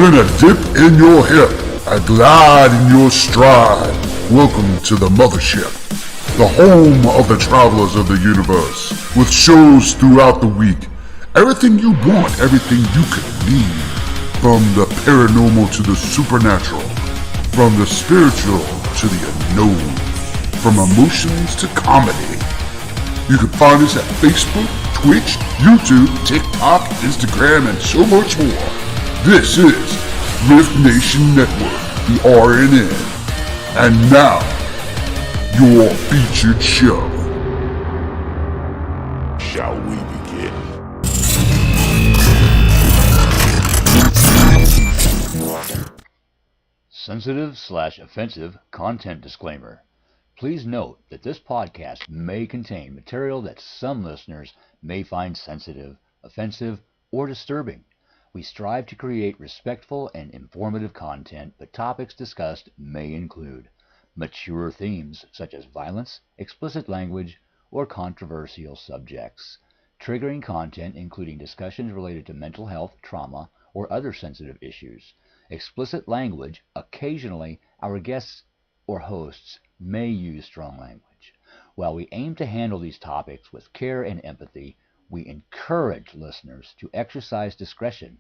Feeling a dip in your hip, a glide in your stride. Welcome to the mothership, the home of the travelers of the universe, with shows throughout the week. Everything you want, everything you could need. From the paranormal to the supernatural, from the spiritual to the unknown, from emotions to comedy. You can find us at Facebook, Twitch, YouTube, TikTok, Instagram, and so much more. This is R.I.F.T Nation Network, the RNN. And now, your featured show. Shall we begin? Sensitive/offensive content disclaimer. Please note that this podcast may contain material that some listeners may find sensitive, offensive, or disturbing. We strive to create respectful and informative content, but topics discussed may include mature themes such as violence, explicit language, or controversial subjects, triggering content including discussions related to mental health, trauma, or other sensitive issues, explicit language. Occasionally, our guests or hosts may use strong language. While we aim to handle these topics with care and empathy, we encourage listeners to exercise discretion.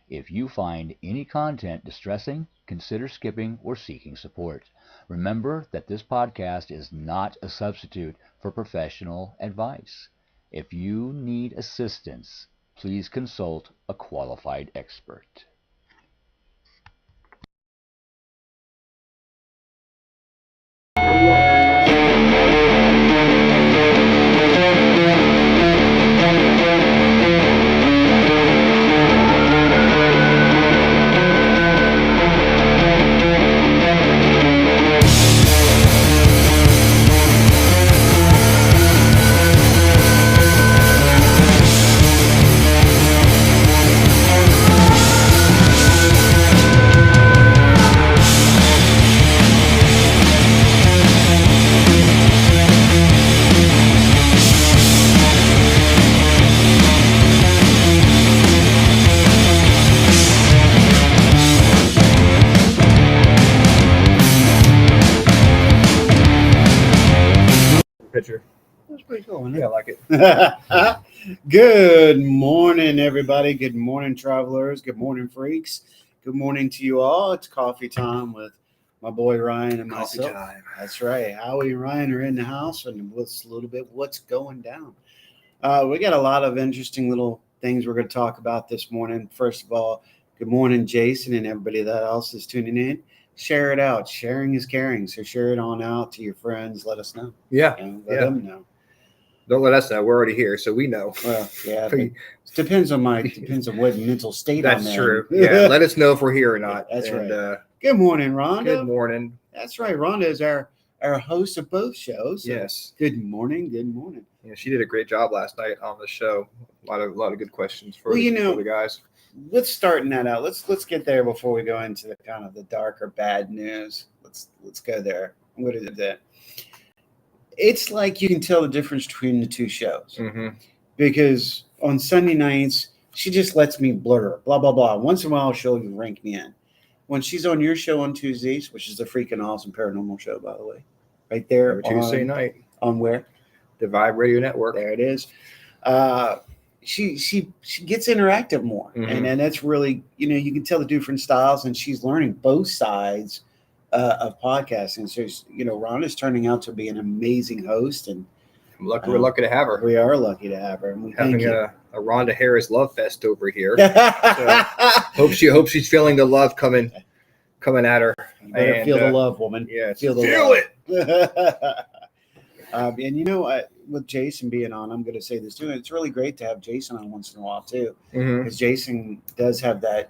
If you find any content distressing, consider skipping or seeking support. Remember that this podcast is not a substitute for professional advice. If you need assistance, please consult a qualified expert. Picture. That's pretty cool, isn't Yeah, I it? like it. Good morning, everybody. Good morning, travelers. Good morning, freaks. Good morning to you all. It's coffee time with my boy Ryan and Coffee myself. time. That's right. Howie and Ryan are in the house, and what's a little bit what's going down. We got a lot of interesting little things we're going to talk about this morning. First of all, good morning, Jason, and everybody that else is tuning in. Share it out. Sharing is caring. So share it on out to your friends. Let us know. Yeah. Let them know. Don't let us know. We're already here, so we know. Well, yeah. Depends on what mental state I'm in. That's true. Yeah. Let us know if we're here or not. That's right. Good morning, Rhonda. Good morning. That's right. Rhonda is our host of both shows. So Yes. Good morning. Good morning. Yeah, she did a great job last night on the show. A lot of good questions for, Well, for the guys. Let's starting that out. Let's get there before we go into the kind of the darker bad news. Let's go there. What is that? It's like you can tell the difference between the two shows because on Sunday nights she just lets me blur blah blah blah. Once in a while she'll rank me in. When she's on your show on Tuesdays, which is a freaking awesome paranormal show, by the way, right there Every Tuesday night on where the Vibe Radio Network. There it is. She gets interactive more, and that's really, you can tell the different styles, and she's learning both sides of podcasting. So Rhonda's turning out to be an amazing host, and We're lucky to have her. We are lucky to have her, and we having thank a Rhonda Harris love fest over here. you. Hope she's feeling the love coming at her. You better feel the love, woman. Yeah, feel it. And with Jason being on, I'm going to say this too. It's really great to have Jason on once in a while too, because Jason does have that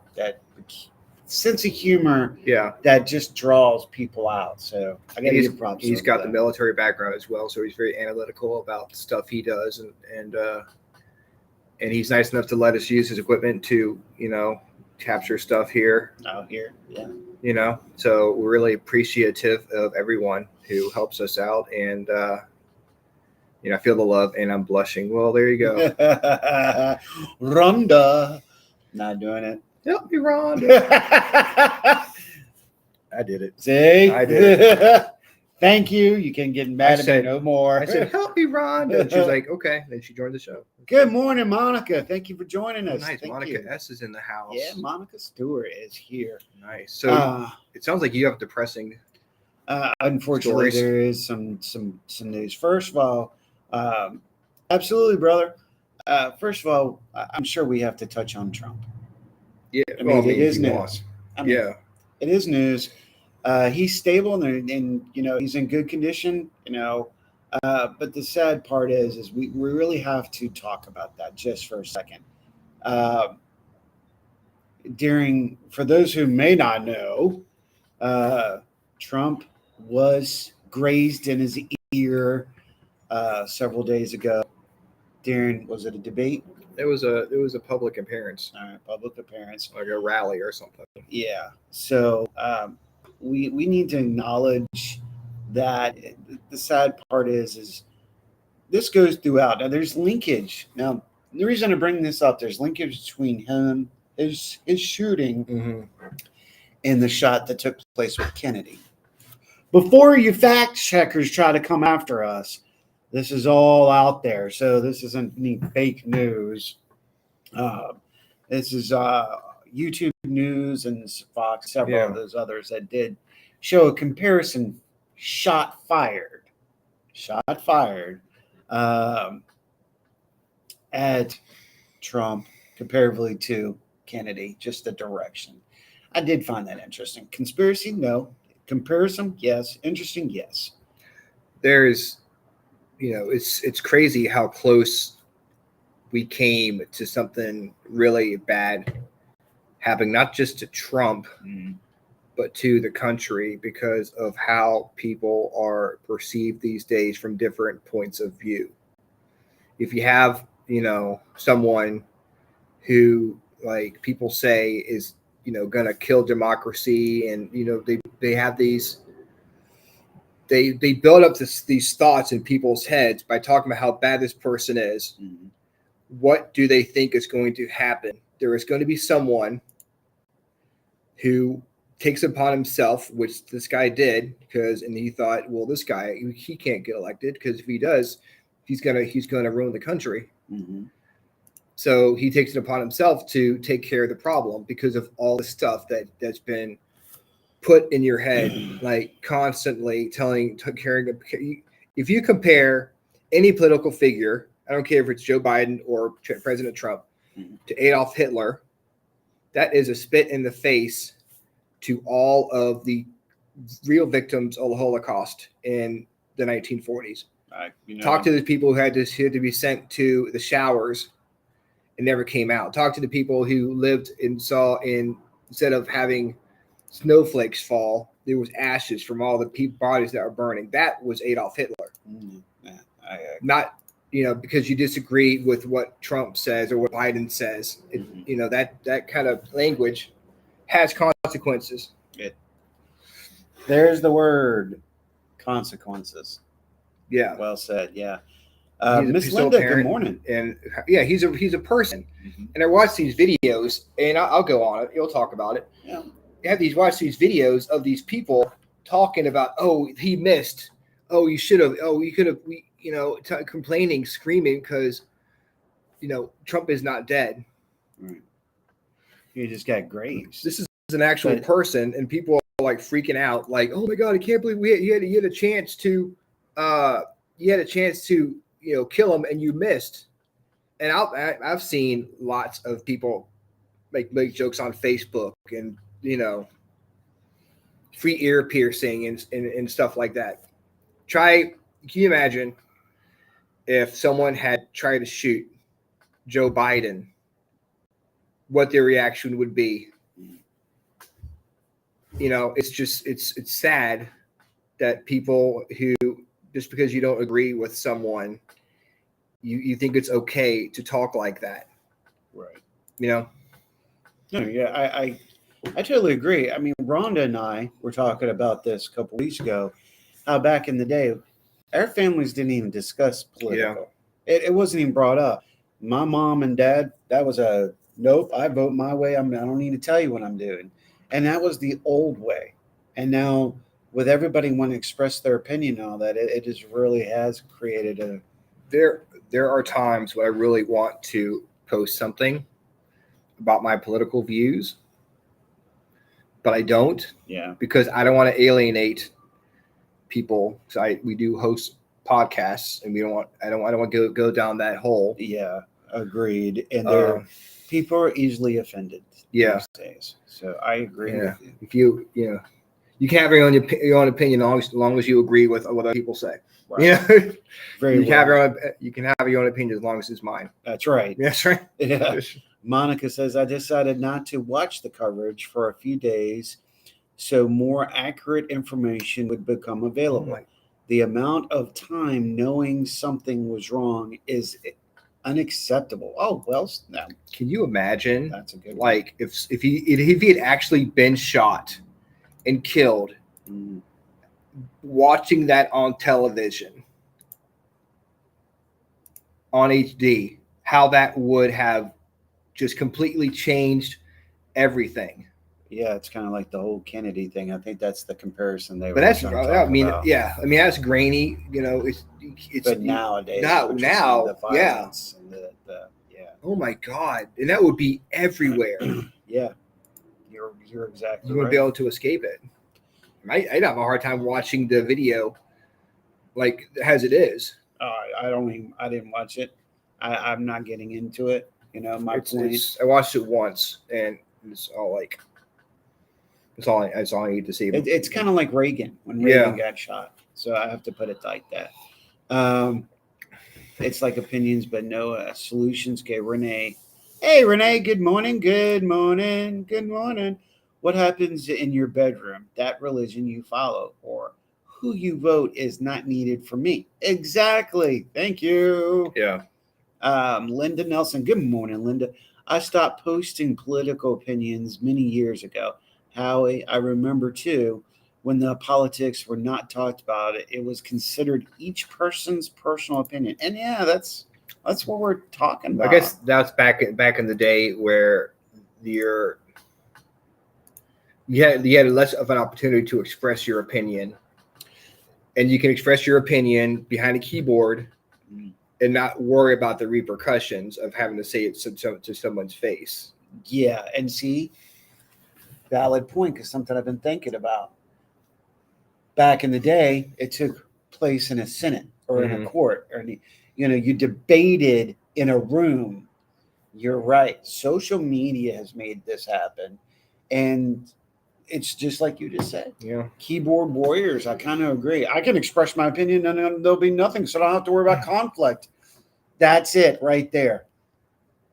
sense of humor, that just draws people out. So I got to give props. He's got the military background as well, so he's very analytical about the stuff he does, and he's nice enough to let us use his equipment to capture stuff here. Out here, yeah. So we're really appreciative of everyone who helps us out, and I feel the love, and I'm blushing. Well, there you go. Rhonda, not doing it. Help me, Rhonda. I did it. See? I did. Thank you. You can get mad at me said- no more. I said, help me, Rhonda. And she was like, okay. Then she joined the show. Good morning, Monica. Thank you for joining Oh, us. nice. Thank Monica you. S is in the house. Yeah, Monica Stewart is here. Nice. So it sounds like you have depressing. Unfortunately, stories. there is some news. First of all, absolutely, brother. First of all, I'm sure we have to touch on Trump. Yeah. I mean, it is he news. wants. I mean, Yeah. it is news. He's stable and he's in good condition. But the sad part is we really have to talk about that just for a second. For those who may not know, Trump was grazed in his ear several days ago was it a debate? It was a public appearance, Public appearance. like a rally or something. Yeah. So we need to acknowledge that. The sad part is this goes throughout. Now there's linkage. Now the reason I bring this up, there's linkage between him, his shooting, and the shot that took place with Kennedy. Before you fact checkers try to come after us, this is all out there. So this isn't any fake news. This is YouTube news and Fox, several of those others that did show a comparison. Shot fired at Trump comparatively to Kennedy, just the direction. I did find that interesting. Conspiracy, no. Comparison, yes. Interesting, yes. There's, it's crazy how close we came to something really bad happening, not just to Trump, but to the country because of how people are perceived these days from different points of view. If you have, someone who, like, people say is, going to kill democracy, and, they have these, they build up these thoughts in people's heads by talking about how bad this person is. What do they think is going to happen? There is going to be someone who takes upon himself, which this guy did, and he thought, well, this guy, he can't get elected because if he does, he's gonna ruin the country. So he takes it upon himself to take care of the problem because of all the stuff that's been put in your head, like constantly caring. If you compare any political figure, I don't care if it's Joe Biden or President Trump, to Adolf Hitler, that is a spit in the face to all of the real victims of the Holocaust in the 1940s. Talk to the people who had to be sent to the showers and never came out. Talk to the people who lived and saw instead of having snowflakes fall, there was ashes from all the bodies that were burning. That was Adolf Hitler. Not, because you disagree with what Trump says or what Biden says. That kind of language has consequences. There's the word, consequences. Yeah. Well said. Yeah. Miss Linda, good morning. And yeah, he's a person. And I watch these videos, and I'll go on it. You'll talk about it. Yeah. Watch these videos of these people talking about, oh, he missed. Oh, you should have. Oh, you could have. Complaining, screaming because, Trump is not dead. Right. You just got grazed. This is an actual person, and people are like freaking out, like, oh my god, I can't believe you had a chance to, kill him and you missed. And I've seen lots of people make jokes on Facebook and free ear piercing and stuff like that. Can you imagine if someone had tried to shoot Joe Biden, what their reaction would be? It's sad that people who, just because you don't agree with someone, you think it's okay to talk like that. Right. No, yeah, I totally agree. I mean, Rhonda and I were talking about this a couple weeks ago, how back in the day, our families didn't even discuss political. It wasn't even brought up. My mom and dad, that was a Nope, I vote my way. I don't need to tell you what I'm doing. And that was the old way. And now, with everybody wanting to express their opinion and all that, it just really has created a. There are times when I really want to post something about my political views, but I don't Yeah. because I don't want to alienate people. So we do host podcasts, and I don't want to go down that hole. Yeah, agreed. And people are easily offended Yeah. these days. So I agree Yeah. with you. If you can have your own opinion as long as you agree with what other people say. Right. Yeah. Very you can well. have you can have your own opinion as long as it's mine. That's right. That's right. Yeah. Monica says, I decided not to watch the coverage for a few days so more accurate information would become available. The amount of time knowing something was wrong is unacceptable. Oh, well, no. Can you imagine? That's a good one. Like if he had actually been shot and killed, watching that on television on HD, how that would have just completely changed everything. Yeah, it's kind of like the whole Kennedy thing. I think that's the comparison they were. But that's, trying to talk about. yeah, I mean that's grainy. It's. But nowadays, now, the violence and the yeah. Oh my God, and that would be everywhere. Yeah, you're exactly. You wouldn't be able to escape it. I'd have a hard time watching the video, like as it is. I didn't watch it. I'm not getting into it. You know, my point. I watched it once, and it's all like. That's all I need to see. It's kind of like Reagan when Reagan got shot. So I have to put it like that. It's like opinions, but no solutions. Okay, Renee. Hey, Renee. Good morning. Good morning. Good morning. What happens in your bedroom? That religion you follow or who you vote is not needed for me. Exactly. Thank you. Yeah. Linda Nelson. Good morning, Linda. I stopped posting political opinions many years ago. Howie, I remember too, when the politics were not talked about, it was considered each person's personal opinion. And yeah, that's what we're talking about. I guess that's back in the day where you had less of an opportunity to express your opinion, and you can express your opinion behind a keyboard and not worry about the repercussions of having to say it to someone's face. Yeah, and see. Valid point, because something I've been thinking about. Back in the day, it took place in a Senate or in a court, or you debated in a room. You're right. Social media has made this happen, and it's just like you just said. Yeah. Keyboard warriors. I kind of agree. I can express my opinion, and then there'll be nothing, so I don't have to worry about conflict. That's it, right there.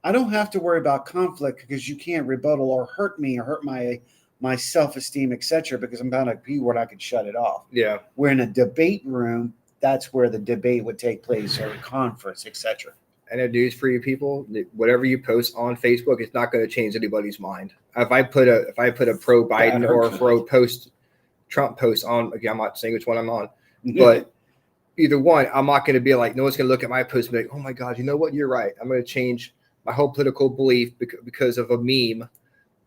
I don't have to worry about conflict because you can't rebuttal or hurt me or hurt my self-esteem, etc. because I'm bound to be where I could shut it off. Yeah. We're in a debate room. That's where the debate would take place or a conference, etc. And I news for you people, whatever you post on Facebook, it's not going to change anybody's mind. If I put a pro Biden or a pro Trump post on, again, I'm not saying which one I'm on, but either one, I'm not going to be like, no one's going to look at my post and be like, oh my God, you know what? You're right. I'm going to change my whole political belief because of a meme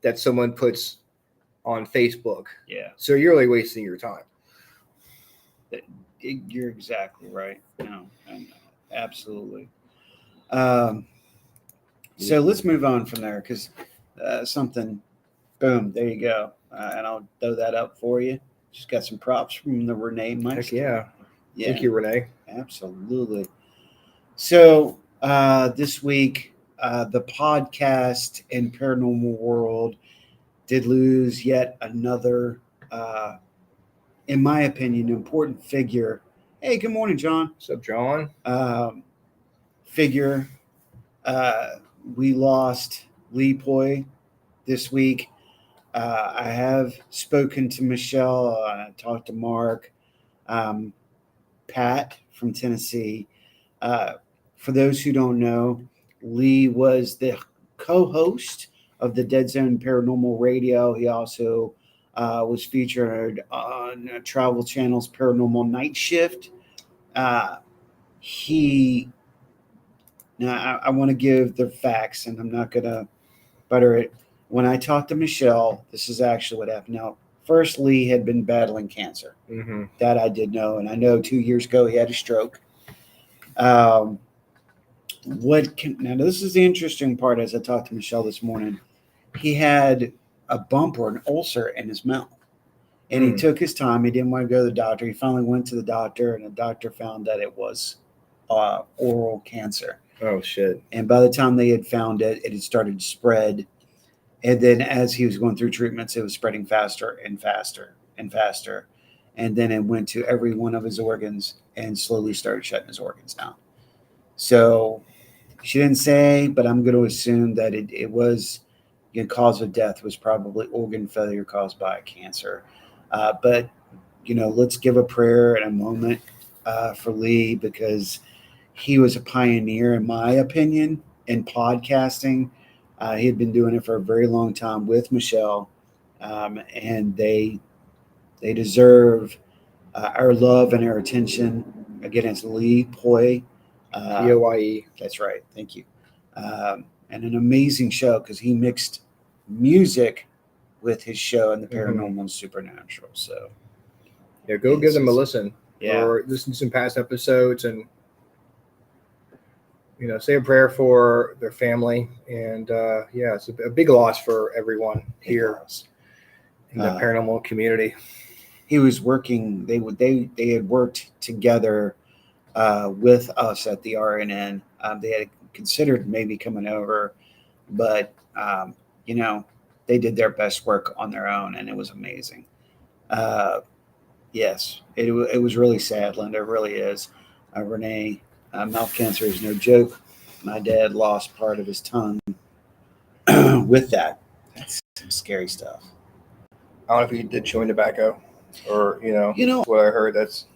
that someone puts on Facebook. Yeah. So you're really wasting your time. You're exactly right. No, absolutely. So let's move on from there because something, boom, there you go. And I'll throw that up for you. Just got some props from the Renee Meister. Yeah. Thank you, Renee. Absolutely. So this week, the podcast and paranormal world did lose yet another, in my opinion, important figure. Hey, good morning, John. What's up, John? Figure. We lost Lee Poi this week. I have spoken to Michelle. I talked to Mark. Pat from Tennessee. For those who don't know, Lee was the co-host of the Dead Zone Paranormal Radio. He also was featured on Travel Channel's Paranormal Night Shift. Now I want to give the facts, and I'm not going to But when I talked to Michelle, this is actually what happened. Now, first, Lee had been battling cancer. Mm-hmm. That I did know. And I know 2 years ago he had a stroke. Now, this is the interesting part as I talked to Michelle this morning. He had a bump or an ulcer in his mouth. And he took his time. He didn't want to go to the doctor. He finally went to the doctor, and the doctor found that it was oral cancer. Oh, shit. And by the time they had found it, it had started to spread. And then as he was going through treatments, it was spreading faster and faster and faster. And then it went to every one of his organs and slowly started shutting his organs down. So she didn't say, but I'm going to assume that it was, cause of death was probably organ failure caused by cancer. But, let's give a prayer and a moment for Lee, because he was a pioneer, in my opinion, in podcasting. He had been doing it for a very long time with Michelle, and they deserve our love and our attention. Again, it's Lee Poi. Poye. That's right. Thank you. And an amazing show because he mixed music with his show and the paranormal and supernatural. So, yeah, go give them a listen. Yeah. Or listen to some past episodes and, say a prayer for their family. And, it's a big loss for everyone here in the paranormal community. He was working. They had worked together with us at the RNN. They had considered maybe coming over, but they did their best work on their own, and it was amazing. Yes, it was really sad, Linda. It really is. Renee, mouth cancer is no joke. My dad lost part of his tongue with that. That's some scary stuff. I don't know if he did chewing tobacco or, what I heard that's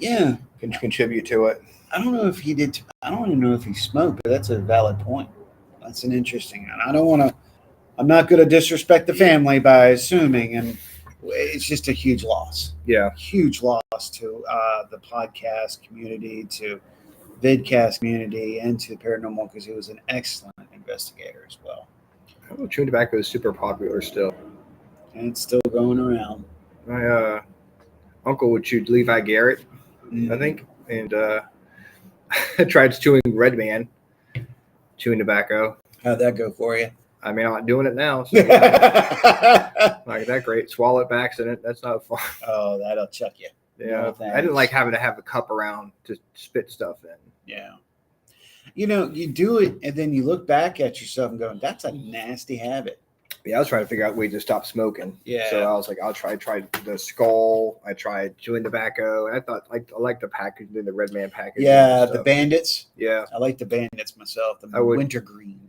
can contribute to it. I don't know if he did. I don't even know if he smoked, but that's a valid point. That's an interesting one. I'm not going to disrespect the family by assuming, and it's just a huge loss. Yeah. Huge loss to the podcast community, to vidcast community, and to the paranormal, because he was an excellent investigator as well. I don't know, chewing tobacco is super popular still. And it's still going around. My uncle would chew Levi Garrett, I think, and I tried chewing Red Man, chewing tobacco. How'd that go for you? I mean, I'm not doing it now. So like that great. Swallow it by accident. That's not fun. Oh, that'll chuck you. Yeah. No, I didn't like having to have a cup around to spit stuff in. Yeah. You do it, and then you look back at yourself and go, that's a nasty habit. Yeah, I was trying to figure out a way to stop smoking. Yeah. So I was like, I'll try the skull. I tried chewing tobacco. And I thought, I like the packaging, the Red Man packaging. Yeah, the Bandits. Yeah. I like the Bandits myself. The wintergreen.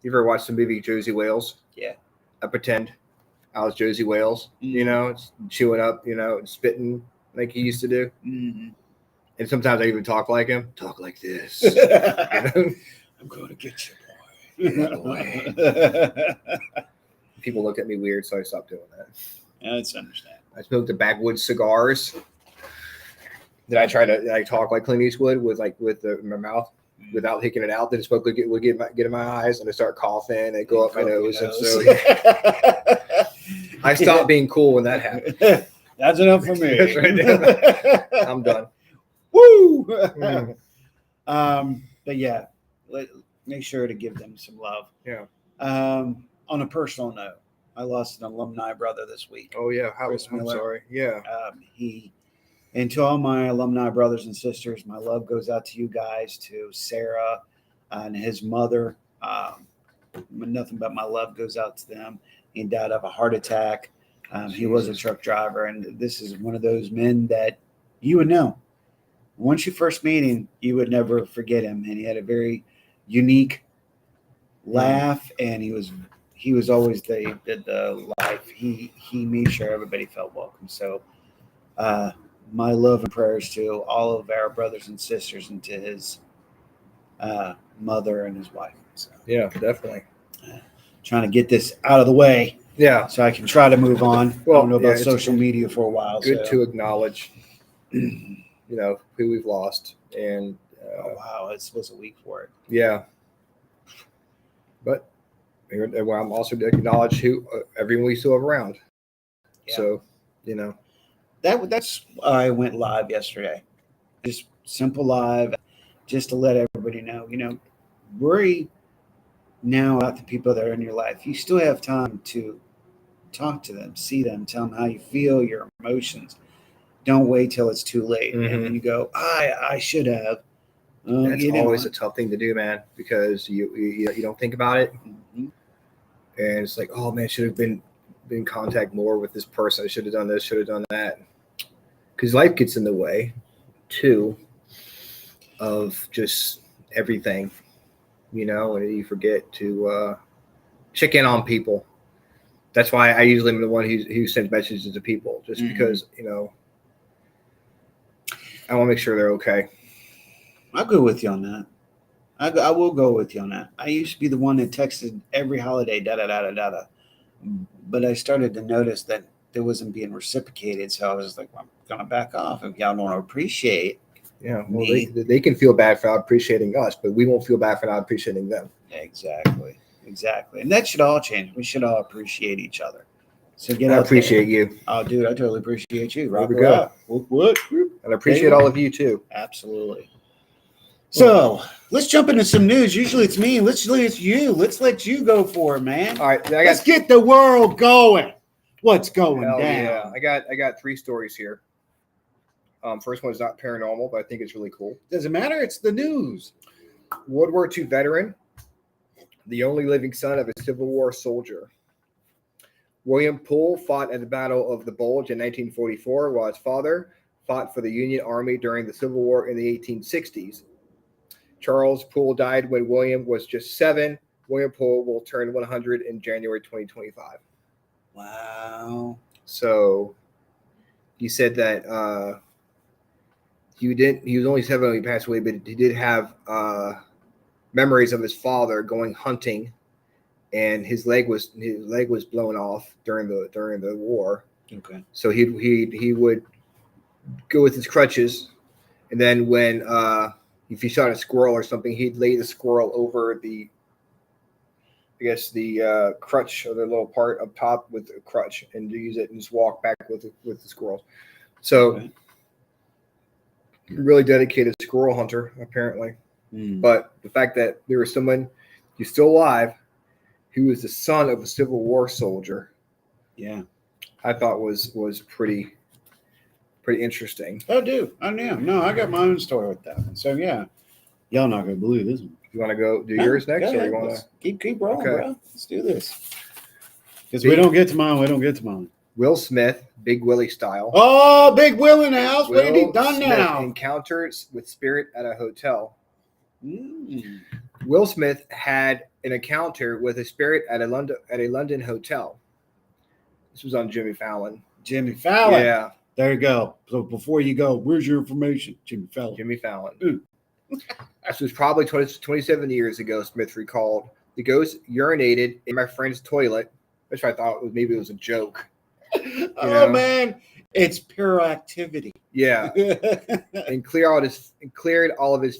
You ever watched the movie Josie Wales? Yeah. I pretend I was Josie Wales, chewing up, spitting like he used to do. Mm-hmm. And sometimes I even talk like him. Talk like this. I'm going to get you, boy. Yeah, boy. People look at me weird, so I stopped doing that. That's understandable. I smoked the backwoods cigars. Then I talk like Clint Eastwood with my mouth without taking it out. Then smoke would get in my eyes, and I start coughing and it go up my nose. And so I stopped being cool when that happened. That's enough for me. That's right. I'm done. Woo! But yeah, make sure to give them some love. Yeah. On a personal note, I lost an alumni brother this week. Oh yeah, I'm Miller. sorry. Yeah. And to all my alumni brothers and sisters, my love goes out to you guys, to Sarah and his mother. Nothing but my love goes out to them. He died of a heart attack. He was a truck driver, and this is one of those men that you would know. Once you first meet him, you would never forget him. And he had a very unique laugh, and he was always the life. He made sure everybody felt welcome. So my love and prayers to all of our brothers and sisters, and to his mother and his wife. So, yeah, definitely. Trying to get this out of the way. Yeah. So I can try to move on. Well, I don't know about social media for a while. Good to acknowledge, who we've lost. And oh, wow, this was a week for it. Yeah. But Well, I'm also to acknowledge who everyone we still have around. Yeah. So, you know, That's why I went live yesterday. Just simple live, just to let everybody know. Worry now about the people that are in your life. You still have time to talk to them, see them, tell them how you feel, your emotions. Don't wait till it's too late. And Mhm. then you go, I should have. that's You always know. a tough thing to do, man, because you don't think about it, Mhm. and it's like, oh man, should have been in contact more with this person. I should have done this, should have done that, because life gets in the way, too, of just everything, and you forget to check in on people. That's why I usually am the one who sends messages to people, just because I want to make sure they're okay. I'll go with you on that. I will go with you on that. I used to be the one that texted every holiday, da da da da da da. But I started to notice that there wasn't being reciprocated. So I was like, well, I'm going to back off. If y'all don't appreciate Yeah, well, me. they can feel bad for not appreciating us, but we won't feel bad for not appreciating them. Exactly. And that should all change. We should all appreciate each other. So get I out appreciate there. you. Oh, dude, I totally appreciate you. There Rock we her go. out. What? And I appreciate all of you too. Absolutely. So let's jump into some news. Usually it's me. Let's let you go for it, man. All right, Let's get the world going. What's going hell down? yeah. I got 3 stories here. First one's not paranormal, but I think it's really cool. Doesn't matter. It's the news. World War II veteran, the only living son of a Civil War soldier. William Poole fought at the Battle of the Bulge in 1944, while his father fought for the Union Army during the Civil War in the 1860s. Charles Poole died when William was just 7. William Poole will turn 100 in January 2025. Wow. So he said that he was only 7 when he passed away, but he did have memories of his father going hunting, and his leg was blown off during the war. Okay. So he would go with his crutches, and then when if he shot a squirrel or something, he'd lay the squirrel over the crutch, or the little part up top with the crutch, and use it and just walk back with the squirrels. So Okay. really dedicated squirrel hunter, apparently. But the fact that there was someone who's still alive who was the son of a Civil War soldier, Yeah. I thought was pretty interesting. Oh, dude. I know. No, I got my own story with that one. So yeah, y'all not gonna believe this one. You want to go do yours next, or you want to keep rolling, Okay. bro? Let's do this. Because we don't get to mine. Will Smith, Big Willie style. Oh, Big Will in the house. What have he Will done Smith now? encounters with spirit at a hotel. Mm. Will Smith had an encounter with a spirit at a London hotel. This was on Jimmy Fallon. Jimmy Fallon. Yeah, There you go. So before you go, where's your information, Jimmy Fallon? Jimmy Fallon. Ooh. This was probably 27 years ago, Smith recalled. The ghost urinated in my friend's toilet, which I thought maybe it was a joke. Oh man, it's pure activity. Yeah, and cleared all of his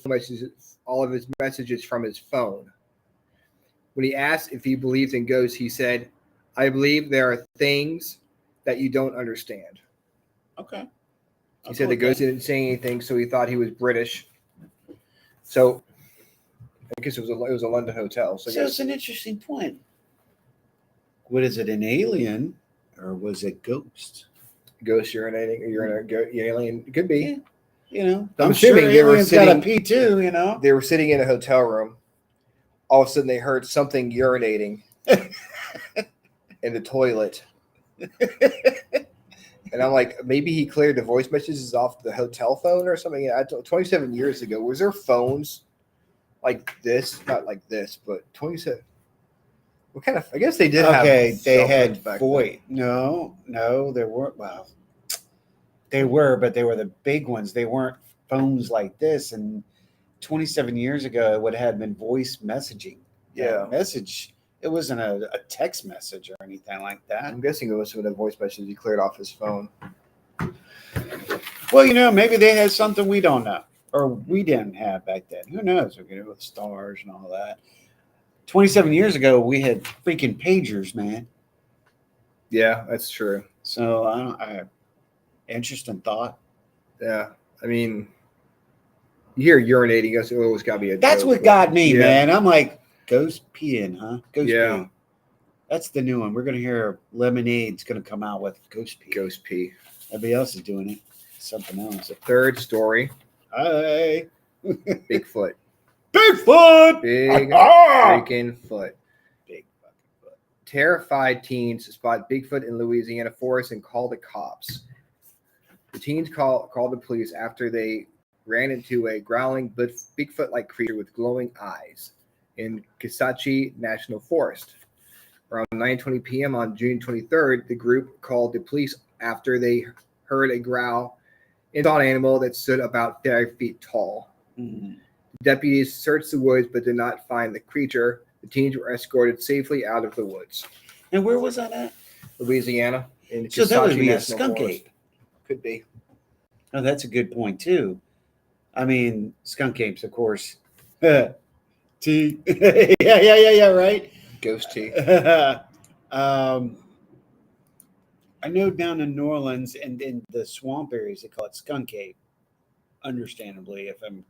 messages from his phone. When he asked if he believed in ghosts, he said, "I believe there are things that you don't understand." Okay. He said the ghost didn't say anything, so he thought he was British. So I guess it was a London hotel. So it's an interesting point. What is it, an alien or was it ghost? Ghost urinating, or alien? It could be. Yeah. I'm I'm sure assuming they were aliens got a sitting- pee too. You know. They were sitting in a hotel room. All of a sudden, they heard something urinating in the toilet. And I'm like, maybe he cleared the voice messages off the hotel phone or something. 27 years ago, was there phones like this? Not like this, but 27. What kind of? I guess they did have. Okay, they cell had phones back voice. No, there weren't. Well, they were, but they were the big ones. They weren't phones like this. And 27 years ago, it would have been voice messaging. Yeah. Message. It wasn't a text message or anything like that. I'm guessing it was some of the voice messages he cleared off his phone. Well, maybe they had something we don't know or we didn't have back then. Who knows? We're going to with stars and all that. 27 years ago, we had freaking pagers, man. Yeah, that's true. So interesting thought. Yeah, I mean, you hear urinating, it's always got to be a That's joke, what but got me, yeah, man. I'm like, ghost peeing, huh? Ghost Yeah. pee. That's the new one. We're gonna hear Lemonade's gonna come out with ghost pee. Ghost pee. Everybody else is doing it. Something else. The third story, Hey, Bigfoot. Bigfoot! Big Ah! freaking foot. Big fucking foot. Terrified teens spot Bigfoot in Louisiana forest and call the cops. The teens called the police after they ran into a growling Bigfoot-like creature with glowing eyes in Kisatchie National Forest. Around 9:20 p.m. on June 23rd, the group called the police after they heard a growl and saw an animal that stood about 5 feet tall. Mhm. Deputies searched the woods but did not find the creature. The teens were escorted safely out of the woods. And where was that at? Louisiana in So that would Kisatchie be a National skunk Forest. ape. Could be. Oh, that's a good point too. I mean, skunk apes, of course. T. yeah, right. Ghost tea. I know down in New Orleans and in the swamp areas they call it skunk ape. Understandably, if I'm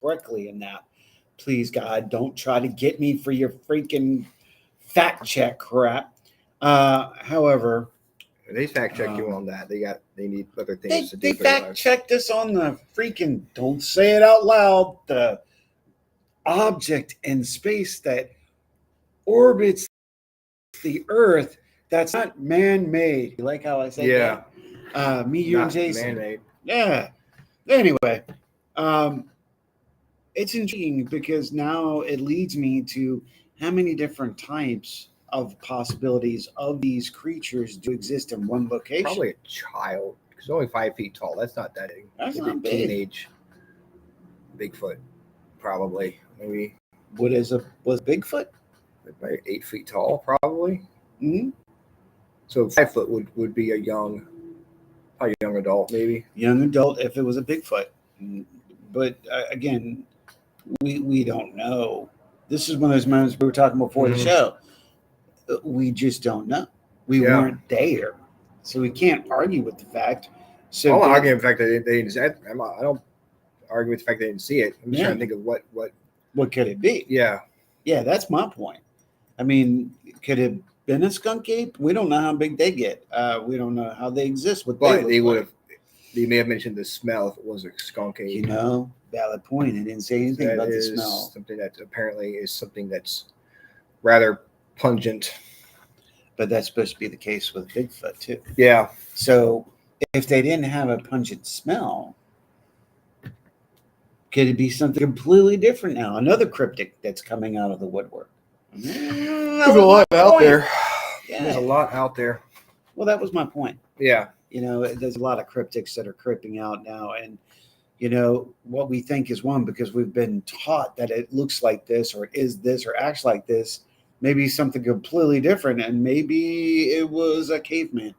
correctly in that. Please, God, don't try to get me for your freaking fact check crap. However, They fact check you on that. They need other they, things to do. they with their fact lives. checked us on the freaking, don't say it out loud, the object in space that orbits the Earth that's not man-made. You like how I said Yeah. that? Me, you, and Not Jason. man-made. Yeah. Anyway, it's intriguing because now it leads me to how many different types of possibilities of these creatures do exist in one location. Probably a child. Because only 5 feet tall. That's not that big. That's Maybe not big. teenage Bigfoot. Probably. Maybe Was Bigfoot? about 8 feet tall. Probably. Mm-hmm. So 5 foot would be a young adult, maybe. Young adult if it was a Bigfoot. But again, we don't know. This is one of those moments we were talking before the Mhm. show. We just don't know. We Yeah. weren't there. So we can't argue with the fact. So I'm not arguing with the fact that they didn't. I don't argue with the fact they didn't see it. I'm just Yeah. trying to think of what. could it be? Yeah. Yeah, that's my point. I mean, could it have been a skunk ape? We don't know how big they get. We don't know how they exist. What But they look would like. have. They may have mentioned the smell if it was a skunk ape. You know, valid point. I didn't say anything That about the is smell. something that apparently is something that's rather pungent. But that's supposed to be the case with Bigfoot too. Yeah. So if they didn't have a pungent smell, could it be something completely different now? Another cryptic that's coming out of the woodwork. There's a lot out there. Yeah. There's a lot out there. Well, that was my point. Yeah. You know, there's a lot of cryptics that are creeping out now. And, you know, what we think is one because we've been taught that it looks like this or is this or acts like this, maybe something completely different. And maybe it was a caveman.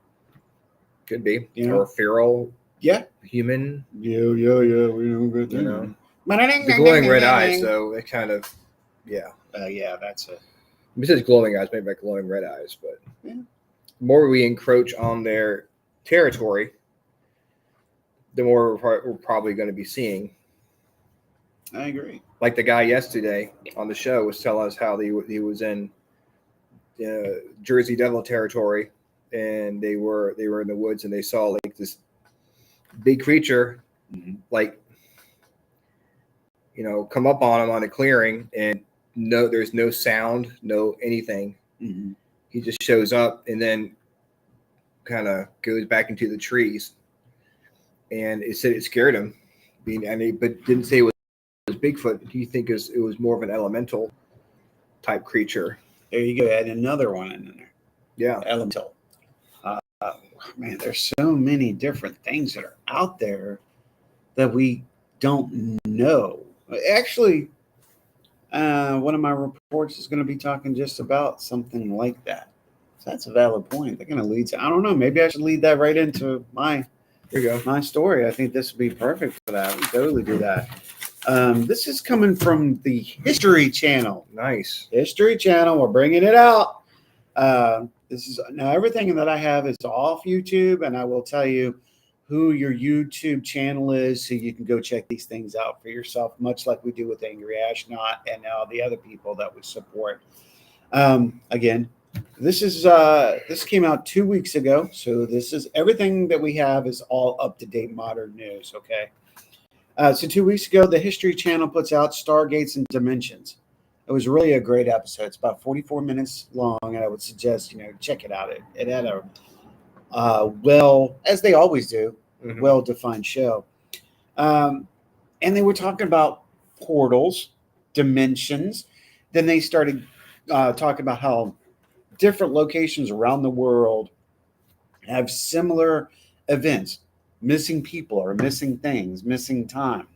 Could be. You know? Or feral Yeah. human. Yeah. We know good You know. The glowing red eyes, though, it kind of, yeah. Yeah, that's it. Besides glowing eyes, maybe like glowing red eyes, but Yeah. the more we encroach on their territory, the more we're probably going to be seeing. I agree. Like the guy yesterday on the show was telling us how he was in Jersey Devil territory, and they were in the woods, and they saw like this big creature, like come up on him on a clearing, and there's no sound, no anything. Mm-hmm. He just shows up and then kind of goes back into the trees, and it said it scared him, but didn't say it was Bigfoot. Do you think it was more of an elemental type creature? There you go. Add another one in there. Yeah. Elemental. Man, there's so many different things that are out there that we don't know. Actually, one of my reports is going to be talking just about something like that. So that's a valid point. They're going to lead to, I don't know, maybe I should lead that right into There you go. my story. I think this would be perfect for that. We totally do that. This is coming from the History Channel. Nice. History Channel. We're bringing it out. This is now everything that I have is off YouTube, and I will tell you who your YouTube channel is, so you can go check these things out for yourself, much like we do with Angry Ash Not and the other people that we support. Again, this came out 2 weeks ago, so this is everything that we have is all up to date modern news. Okay. So 2 weeks ago, the History Channel puts out Stargates and Dimensions. It was really a great episode. It's about 44 minutes long, and I would suggest, check it out. It had a as they always do, well-defined show. And they were talking about portals, dimensions. Then they started talking about how different locations around the world have similar events, missing people or missing things, missing time.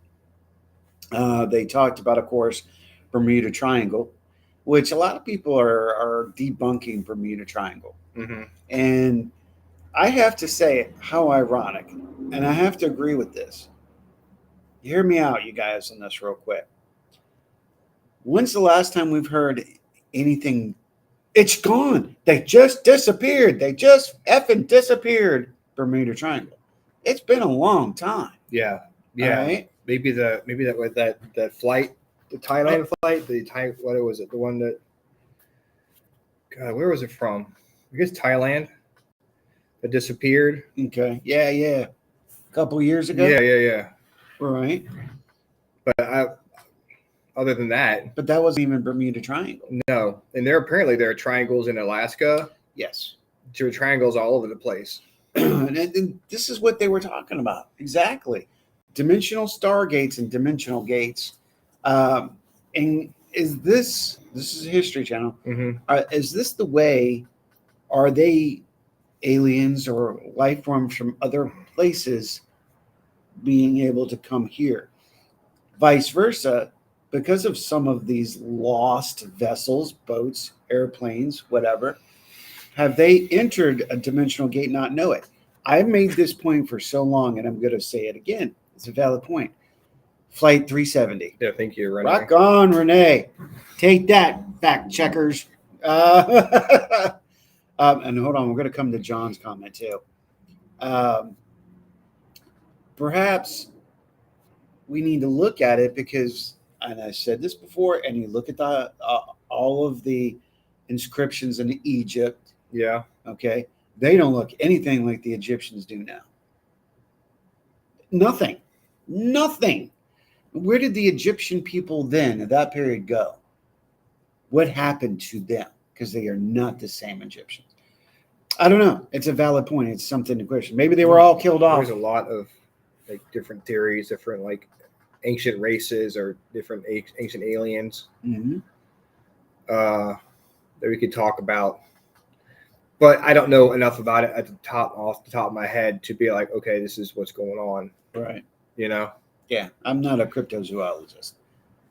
They talked about, of course, Bermuda Triangle, which a lot of people are debunking Bermuda Triangle. And I have to say, how ironic, and I have to agree with this. Hear me out, you guys, on this real quick. When's the last time we've heard anything? It's gone. They just disappeared. They just effing disappeared. Bermuda Triangle. It's been a long time. Yeah. All right? Maybe that was that flight, the Thailand flight, what was it? The one that, God, where was it from? I guess Thailand. That disappeared. Okay. Yeah. A couple years ago. Yeah. Right. But other than that, but that wasn't even Bermuda Triangle. No. And there are triangles in Alaska. Yes. There are triangles all over the place. and this is what they were talking about. Exactly. Dimensional stargates and dimensional gates. And this is a History Channel. Is this the way? Are they aliens or life forms from other places being able to come here? Vice versa, because of some of these lost vessels, boats, airplanes, whatever, have they entered a dimensional gate, not know it? I've made this point for so long, and I'm going to say it again. It's a valid point. Flight 370. Yeah, thank you, Renee. Rock on, Renee. Take that, fact checkers. And hold on, we're going to come to John's comment too. Perhaps we need to look at it because, and I said this before, and you look at the all of the inscriptions in Egypt. Yeah. Okay. They don't look anything like the Egyptians do now. Nothing. Where did the Egyptian people then at that period go? What happened to them? Because they are not the same Egyptians. I don't know. It's a valid point. It's something to question. Maybe they were all killed off. There's a lot of different theories, different ancient races or different ancient aliens that we could talk about. But I don't know enough about it off the top of my head to be like, okay, this is what's going on. Right. Yeah. I'm not a cryptozoologist.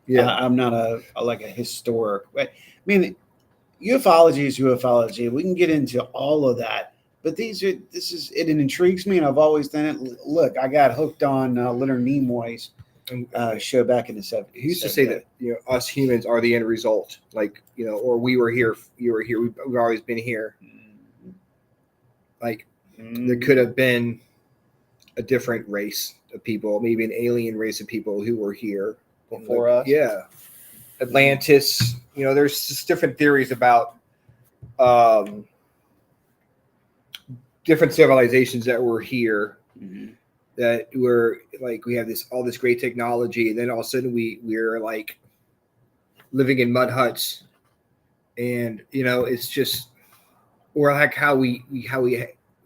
Yeah. I'm not a historic. I mean, ufology is ufology. We can get into all of that, but it intrigues me, and I've always done it. Look, I got hooked on Leonard Nimoy's show back in the 70s. He used to say that us humans are the end result, or we were here, you were here, we've always been here. There could have been a different race of people, maybe an alien race of people who were here before us. Yeah, Atlantis. There's just different theories about different civilizations that were here. That were we have all this great technology, and then all of a sudden we're living in mud huts, and it's just, or how we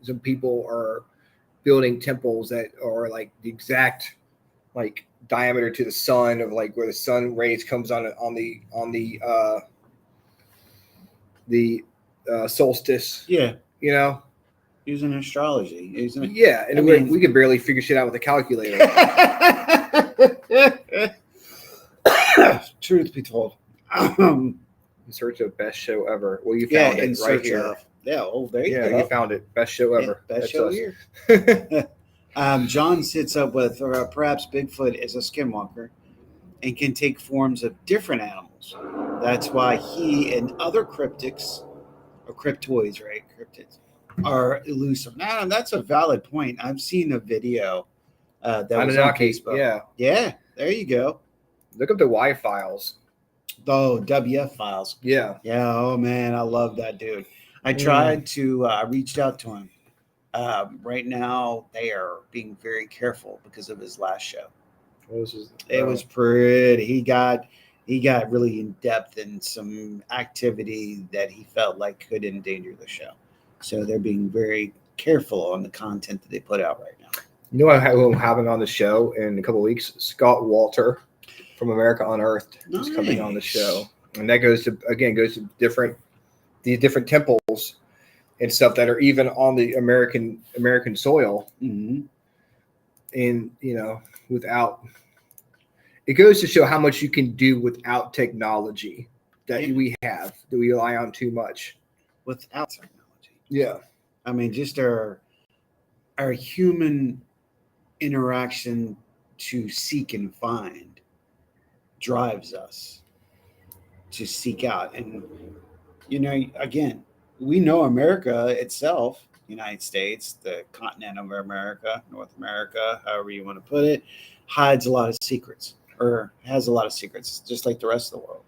some people are building temples that are the exact diameter to the sun of where the sun rays comes on the solstice. Yeah. Using astrology, isn't it? Yeah, and we could barely figure shit out with a calculator. Truth be told, in search of best show ever. Well, you found it right here. There you go. You found it. Best show ever. Best show here. John sits up with perhaps Bigfoot is a skinwalker. and can take forms of different animals. That's why he and other cryptids, or cryptoids, right? Cryptids are elusive. Now, that's a valid point. I've seen a video that was on Anunnaki, Facebook. yeah. Yeah, there you go. Look up the Y files. Oh, WF files. Yeah. Yeah. Oh man, I love that dude. I tried to. I reached out to him. Right now, they are being very careful because of his last show. It was pretty. He got really in depth in some activity that he felt like could endanger the show. So they're being very careful on the content that they put out right now. You know what I'm having on the show in a couple of weeks? Scott Walter from America Unearthed is coming on the show, and that goes to these different temples and stuff that are even on the American soil. Mm-hmm. And without, it goes to show how much you can do without technology that we rely on too much. Without technology, yeah. I mean, just our human interaction to seek and find drives us to seek out. And again, we know America itself, United States, the continent of America, North America, however you want to put it, hides a lot of secrets, or has a lot of secrets, just like the rest of the world.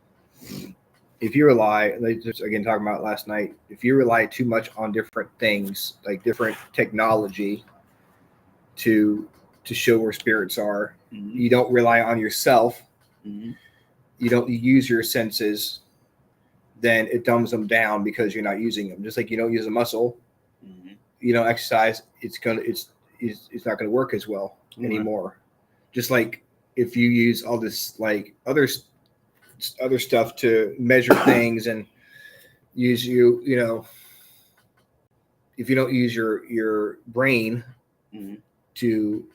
If you rely, like just again talking about last night, if you rely too much on different things, like different technology to show where spirits are, you don't rely on yourself, you don't use your senses, then it dumbs them down because you're not using them. Just like you don't use a muscle, you don't exercise, it's not gonna work as well anymore. Just like if you use all this like other stuff to measure things and use if you don't use your brain to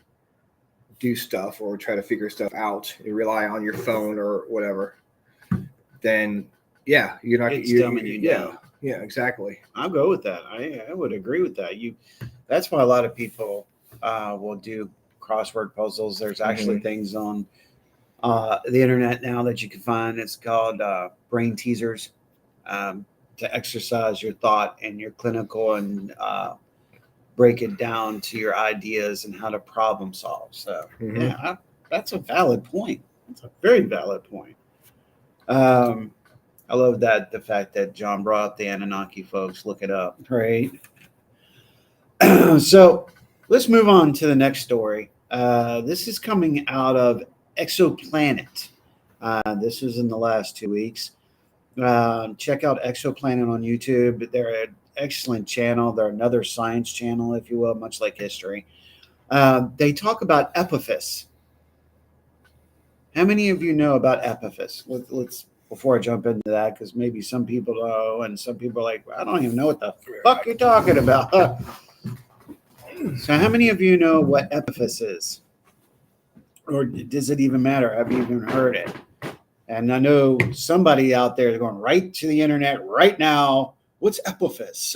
do stuff or try to figure stuff out, you rely on your phone or whatever, then you're not. Yeah, exactly. I'll go with that. I would agree with that. That's why a lot of people will do crossword puzzles. There's actually things on the internet now that you can find. It's called brain teasers to exercise your thought and your clinical and break it down to your ideas and how to problem solve. So that's a valid point. That's a very valid point. I love the fact that John brought up the Anunnaki folks. Look it up, right? So let's move on to the next story. This is coming out of Exoplanet. This was in the last 2 weeks. Check out Exoplanet on YouTube. They're an excellent channel. They're another science channel, if you will, much like history. They talk about Epiphys. How many of you know about Epiphys? Let's before I jump into that, because maybe some people know, and some people are like, I don't even know what the fuck you're talking about. So how many of you know what Epiphys is? Or does it even matter? Have you even heard it? And I know somebody out there is going right to the internet right now. What's Epiphys?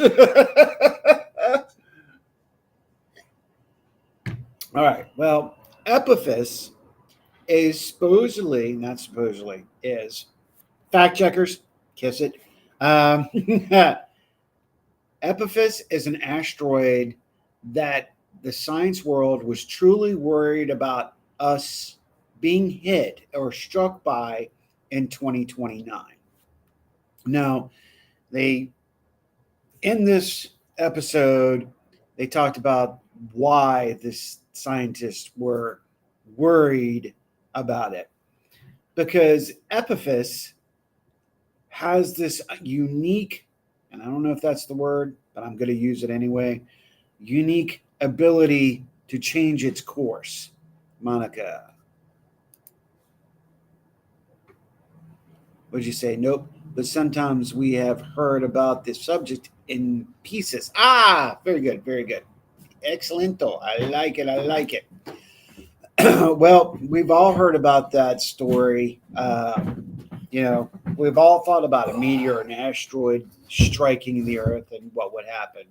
All right. Well, Epiphys is is fact checkers, kiss it. Epiphys is an asteroid that the science world was truly worried about us being hit or struck by in 2029. Now, in this episode, they talked about why this scientists were worried about it. Because Epiphys has this unique, and I don't know if that's the word, but I'm going to use it anyway, unique ability to change its course. Monica. Would you say? Nope. But sometimes we have heard about this subject in pieces. Very good. Very good. Excellento. I like it. Well, we've all heard about that story. We've all thought about a meteor, an asteroid striking the Earth and what would happen.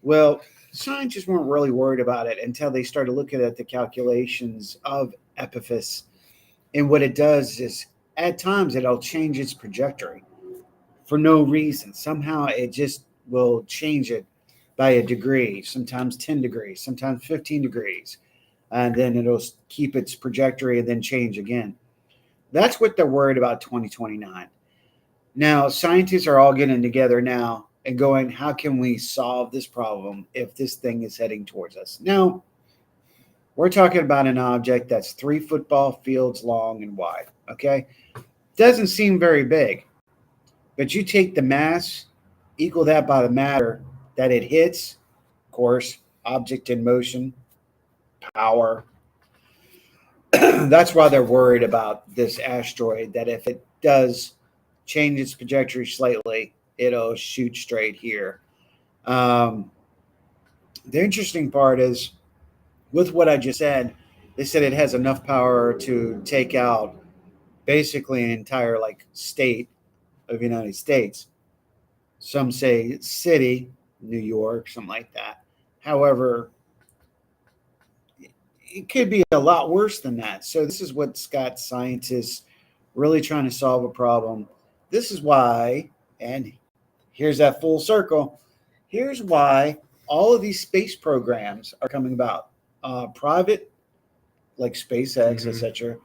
Well, scientists weren't really worried about it until they started looking at the calculations of Epiphys And what it does is at times it'll change its trajectory for no reason. Somehow it just will change it by a degree, sometimes 10 degrees, sometimes 15 degrees. And then it'll keep its trajectory and then change again. That's what they're worried about 2029. Now, scientists are all getting together now and going, how can we solve this problem if this thing is heading towards us? Now, we're talking about an object that's 3 football fields long and wide, okay? Doesn't seem very big, but you take the mass, equal that by the matter that it hits, of course, object in motion, power. That's why they're worried about this asteroid, that if it does change its trajectory slightly, it'll shoot straight here. The interesting part is, with what I just said, they said it has enough power to take out basically an entire state of the United States. Some say city, New York, something like that. However, it could be a lot worse than that. So this is what's got scientists really trying to solve a problem. This is why, and here's that full circle. Here's why all of these space programs are coming about. Private, like SpaceX, etc.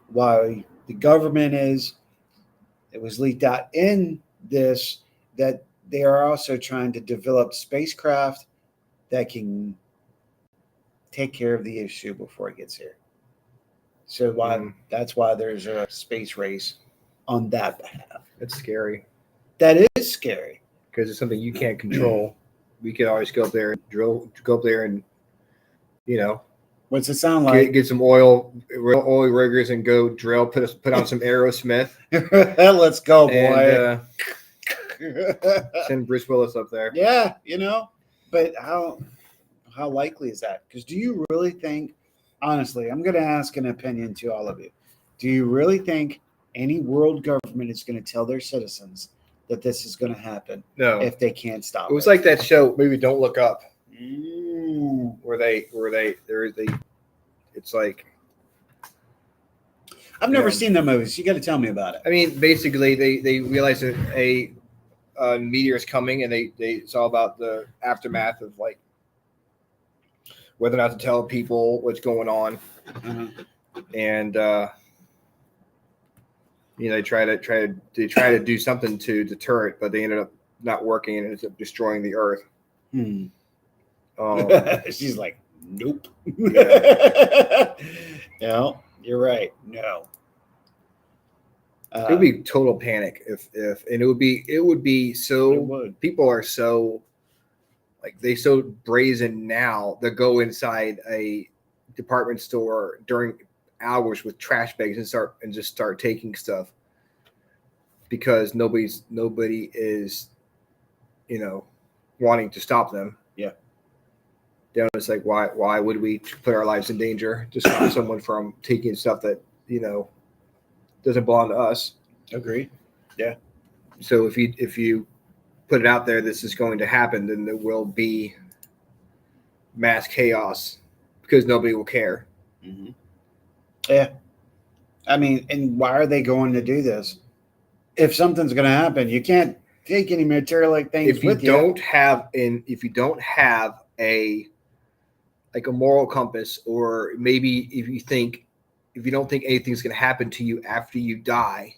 Why the government it was leaked out in this, that they are also trying to develop spacecraft that can take care of the issue before it gets here. So that's why there's a space race on that behalf. It's scary. That is scary because it's something you can't control. We could always go up there and go up there and, what's it sound like? Get some oil riggers and go drill. Put on some Aerosmith. Let's go, boy. And, send Bruce Willis up there. Yeah, but how likely is that? Because do you really think, honestly, I'm going to ask an opinion to all of you. Do you really think any world government is going to tell their citizens that this is going to happen? No. If they can't stop it. It was like that show, maybe Don't Look Up. Ooh. Where it's like, I've never seen that movie, so you got to tell me about it. I mean, basically they realize that a meteor is coming, and it's all about the aftermath of whether or not to tell people what's going on. And they try to do something to deter it, but they ended up not working and ended up destroying the Earth. She's like, nope. Yeah. No, you're right. No. It would be total panic if it would be so. People are so they so brazen now. They go inside a department store during hours with trash bags and just start taking stuff because nobody is wanting to stop them. Yeah. It's like why would we put our lives in danger to stop someone from taking stuff that doesn't belong to us? Agreed. Yeah. So if you put it out there, this is going to happen, then there will be mass chaos because nobody will care. Mm-hmm. Yeah. I mean, and why are they going to do this? If something's going to happen, you can't take any materialistic things with you. If you don't have a moral compass, or maybe if you don't think anything's going to happen to you after you die,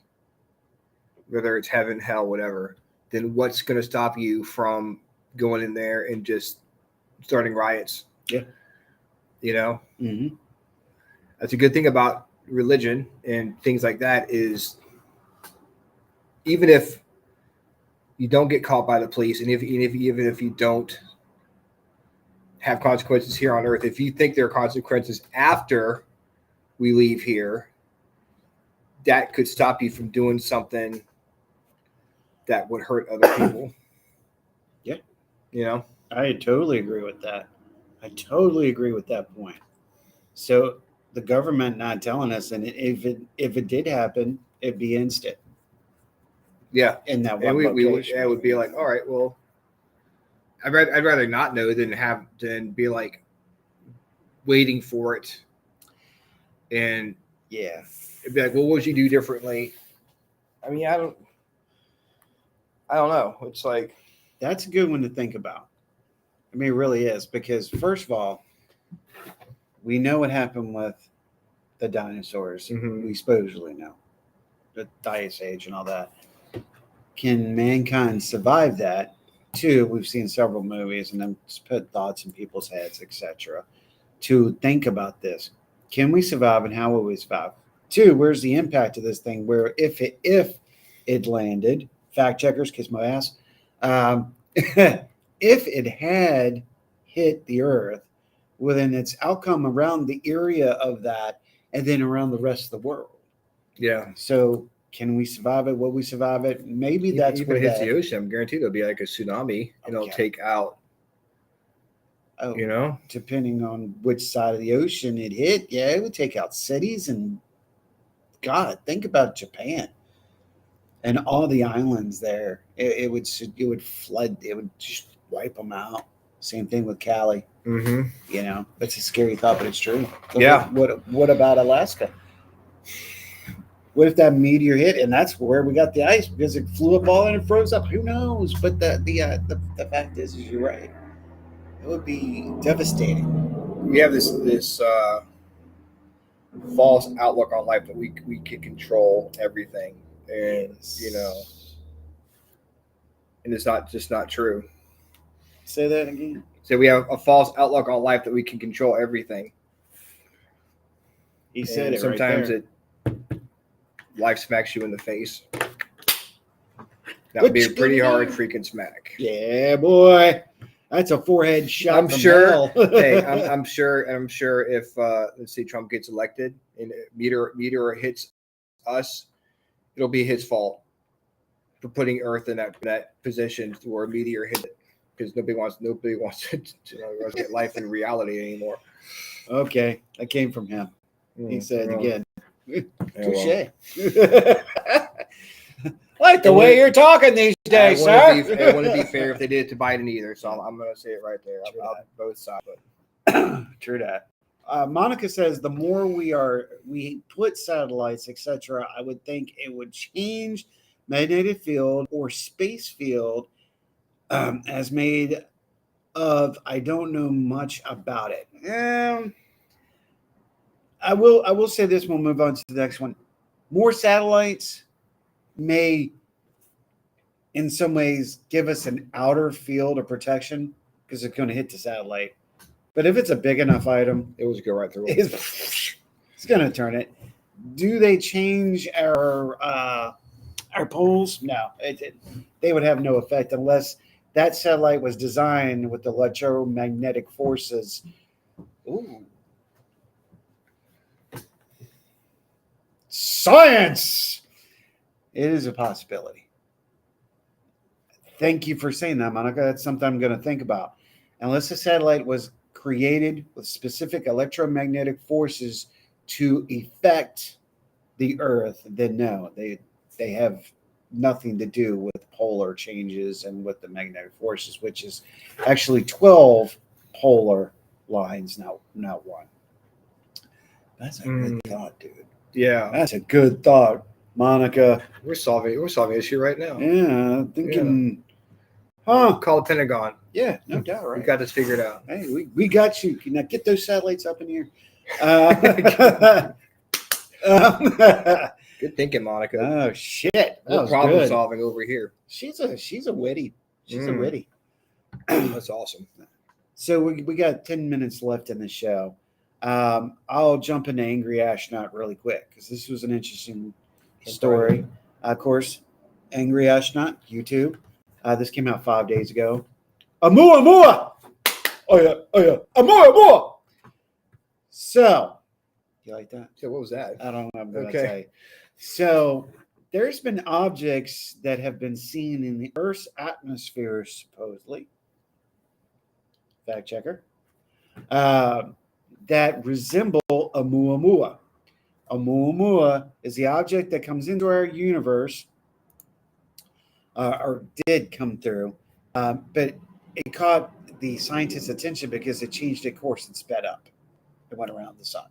whether it's heaven, hell, whatever, then what's going to stop you from going in there and just starting riots? Yeah. Mm-hmm. That's a good thing about religion and things like that is even if you don't get caught by the police, and even if you don't have consequences here on Earth, if you think there are consequences after we leave here, that could stop you from doing something that would hurt other people. Yeah. I totally agree with that. I totally agree with that point. So the government not telling us, and if it did happen, it'd be instant. Yeah. In that one location. It would be like, all right, well, I'd rather not know than be like waiting for it. And yeah, It'd be like, what would you do differently? I mean, I don't know. It's like, That's a good one to think about. I mean, it really is, because first of all, we know what happened with the dinosaurs. Mhm. We supposedly know the Ice Age and all that. Can mankind survive that? Two, we've seen several movies and then just put thoughts in people's heads, etc. To think about this. Can we survive and how will we survive? Two, where's the impact of this thing? Where if it landed, fact checkers, kiss my ass. If it had hit the Earth, well, then its outcome around the area of that and then around the rest of the world. yeah. So can we survive it? Will we survive it? Maybe that's even where if it hits that. the ocean, I'm guaranteed there'll be like a tsunami and it'll Okay. take out, Oh, you know? depending on which side of the ocean it hit, yeah, it would take out cities. And God, think about Japan and all the islands there. It would flood. It would just wipe them out. Same thing with Cali. Mm-hmm. You know, that's a scary thought, but it's true. Yeah. What about Alaska? What if that meteor hit and that's where we got the ice because it flew up all and it froze up? Who knows? But the fact is you're right. It would be devastating. We have this false outlook on life that we can control everything, and you know, and it's not true. Say that again. So we have a false outlook on life that we can control everything. He said And it sometimes right there. life smacks you in the face. That would be a pretty hard freaking smack. Yeah, boy. That's a forehead shot. I'm from sure. hell. Hey, I'm sure if let's say Trump gets elected and a meteor hits us, it'll be his fault for putting Earth in that position where a meteor hit it, because nobody wants to get life in reality anymore. Okay, that came from him. He said again. Well. Touche. Like the way you're talking these days, sir. It wouldn't be fair if they did it to Biden either. So I'm going to say it right there. I'll both sides. True that. Monica says the more we put satellites, etc., I would think it would change magnetic field or space field as made of. I don't know much about it. I will say this. We'll move on to the next one. More satellites may, in some ways, give us an outer field of protection because it's going to hit the satellite. But if it's a big enough item, it would go right through. It's going to turn it. Do they change our poles? No, they would have no effect unless that satellite was designed with electromagnetic forces. Ooh. Science! It is a possibility. Thank you for saying that, Monica. That's something I'm going to think about. Unless the satellite was created with specific electromagnetic forces to affect the Earth, then no, they have nothing to do with polar changes and with the magnetic forces, which is actually 12 polar lines, not one. That's a good thought, dude. Yeah, that's a good thought, Monica. We're solving an issue right now. Yeah, thinking, huh? Call the Pentagon. Yeah, no doubt, right? We got this figured out. Hey, we got you. Now get those satellites up in here. Good thinking, Monica. Oh shit! No problem solving over here. She's a witty. She's a witty. That's awesome. So we got 10 minutes left in the show. I'll jump into Angry Astronaut really quick because this was an interesting story. Of course, Angry Astronaut, YouTube. This came out 5 days ago. Amua! Oh yeah. Amua! So, you like that? Yeah, what was that? I don't know. I'm going to tell you. So, there's been objects that have been seen in the Earth's atmosphere, supposedly. Fact checker. That resemble Oumuamua. Oumuamua is the object that comes into our universe, or did come through, but it caught the scientists' attention because it changed its course and sped up. It went around the sun.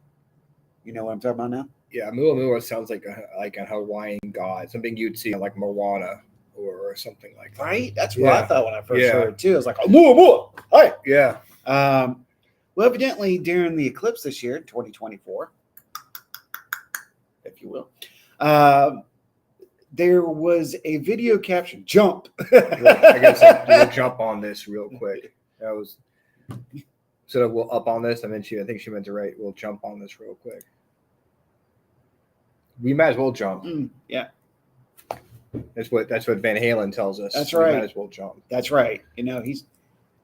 You know what I'm talking about now? Yeah, Muamua sounds like a Hawaiian god, something you'd see in like Moana or something like that. Right? That's what I Yeah. thought when I first Yeah. heard it too. I was like, oh, more. Hi. Yeah. Well, evidently during the eclipse this year, 2024, if you will, there was a video caption. Jump. I guess we'll jump on this real quick. That was so we'll up on this. I think she meant to write. We'll jump on this real quick. We might as well jump. Yeah. That's what Van Halen tells us. That's We right. might as well jump. That's right. You know, he's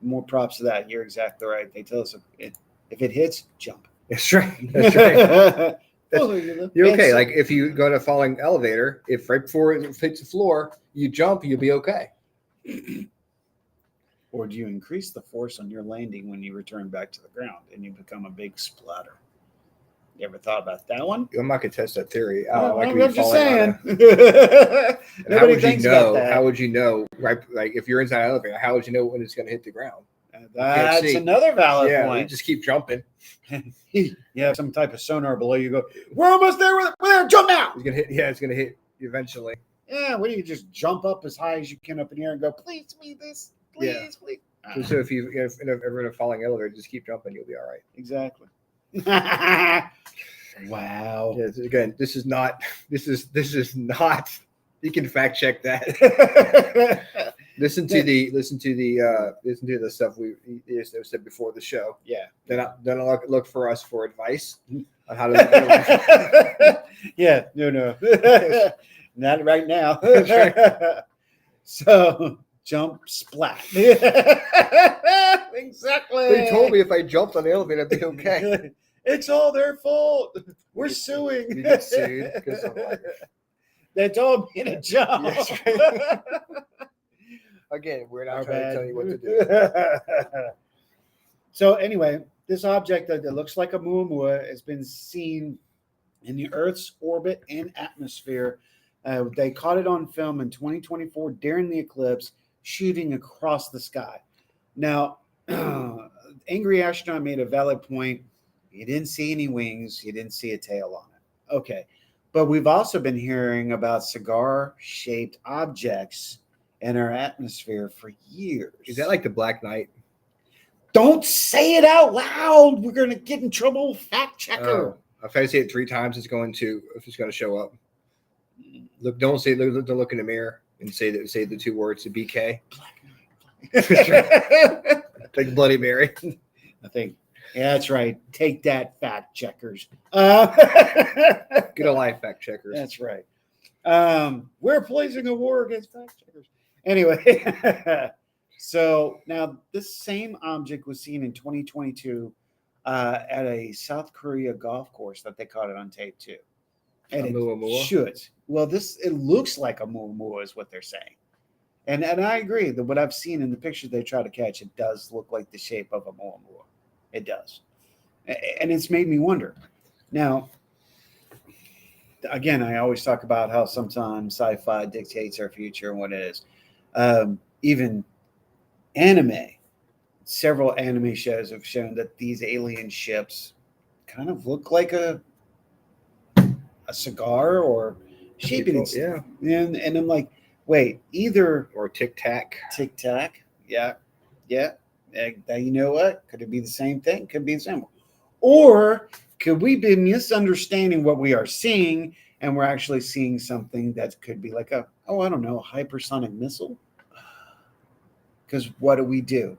more props to that. You're exactly right. They tell us if it hits, jump. That's right. That's right. Oh, You're okay. Like if you go to a falling elevator, if right before it hits the floor, you jump, you'll be okay. Or do you increase the force on your landing when you return back to the ground and you become a big splatter? You ever thought about that one? I'm not gonna test that theory. I'm just saying. Nobody thinks about that. How would you know? Right, like if you're inside an elevator, how would you know when it's gonna hit the ground? That's another valid You point. just keep jumping. You have some type of sonar below you. Go, we're almost there. We're there. Jump now. It's gonna hit. Yeah, it's gonna hit eventually. Yeah, what do you just jump up as high as you can up in the air and go, please me this, please, please. So if you're ever in a falling elevator, just keep jumping. You'll be all right. Exactly. Wow. Yeah, again, this is not. You can fact check that. Listen to the stuff we said before the show. Yeah. Then look for us for advice on how to. Yeah. No. Not right now. That's right. So jump splat. Exactly. They told me if I jumped on the elevator, I'd be okay. It's all their fault. We're suing. You get sued because I'm like, they told me to jump. Yes, right. Again, we're not trying to tell you what to do. So anyway, this object that looks like a Muamua has been seen in the Earth's orbit and atmosphere. They caught it on film in 2024 during the eclipse, shooting across the sky. Now, Angry Astronaut made a valid point. You didn't see any wings. You didn't see a tail on it. Okay. But we've also been hearing about cigar-shaped objects in our atmosphere for years. Is that like the Black Knight? Don't say it out loud. We're going to get in trouble. Fact checker. If I say it 3 times, it's going to show up. Look, don't look in the mirror and say the 2 words, the BK. Like Bloody Mary. I think. Yeah, that's right. Take that, fact checkers. Good old life fact checkers. That's right. We're placing a war against fact checkers. Anyway, so now this same object was seen in 2022 at a South Korea golf course that they caught it on tape too. And it should. Well, it looks like a Muamua is what they're saying. And I agree that what I've seen in the pictures they try to catch, it does look like the shape of a Muamua. It does. And it's made me wonder. Now, again, I always talk about how sometimes sci-fi dictates our future and what it is. Even anime, several anime shows have shown that these alien ships kind of look like a cigar or shaping. Yeah. And I'm like, wait, either or Tic Tac. Tic Tac. Yeah. You know what? Could it be the same thing? Could be the same. Or could we be misunderstanding what we are seeing, and we're actually seeing something that could be like a hypersonic missile? Because what do?